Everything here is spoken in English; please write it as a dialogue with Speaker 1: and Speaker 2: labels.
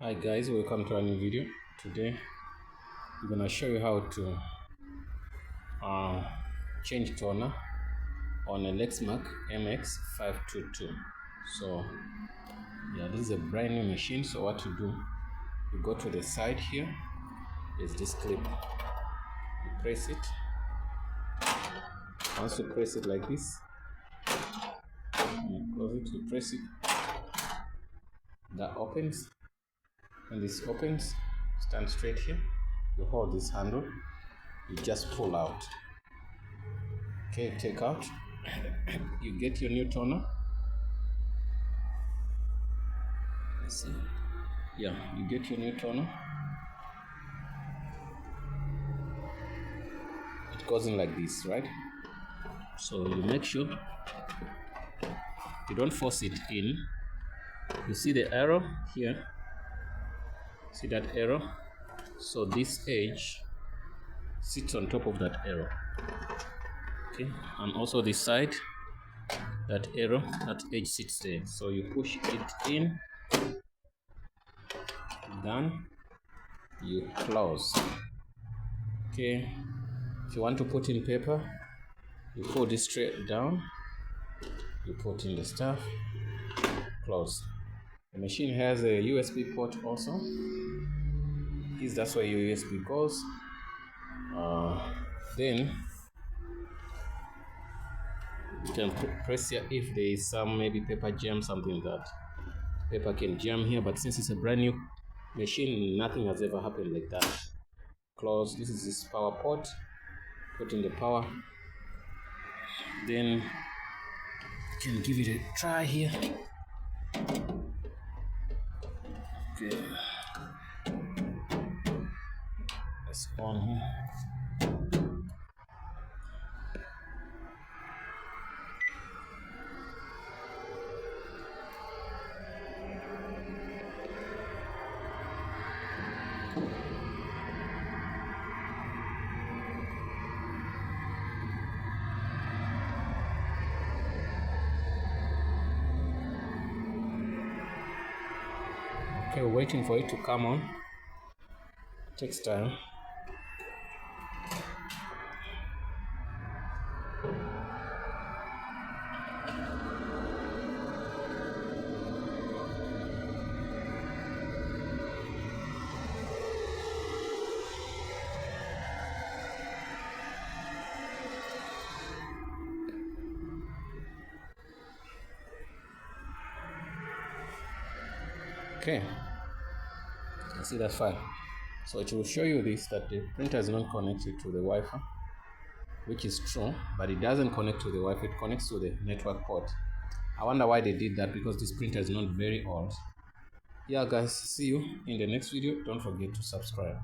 Speaker 1: Hi guys, welcome to a new video. Today I'm gonna show you how to change toner on a Lexmark MX522. So yeah, this is a brand new machine. So what to do, you go to the side here, there's this clip, you press it. Once you press it like this, you close it, you press it, that opens. When this opens, stand straight here, you hold this handle, you just pull out. Okay, take out. You get your new toner. Let's see. Yeah, you get your new toner. It goes in like this, right? So you make sure you don't force it in. You see the arrow here? See that arrow? So this edge sits on top of that arrow. Okay, and also this side, that arrow, that edge sits there. So you push it in, then you close. Okay, if you want to put in paper, you pull this straight down, you put in the stuff, close. The machine has a USB port also. That's where your USB goes. Then you can press here if there is some maybe paper jam, something that paper can jam here, but since it's a brand new machine, nothing has ever happened like that. Close. This is this power port. Put in the power. Then you can give it a try here. Okay. Let's go on here. Okay, we're waiting for it to come on. It takes time. Okay, I see that's fine. So it will show you this, that the printer is not connected to the Wi-Fi, which is true, but it doesn't connect to the Wi-Fi, it connects to the network port. I wonder why they did that, because this printer is not very old. Yeah guys, see you in the next video. Don't forget to subscribe.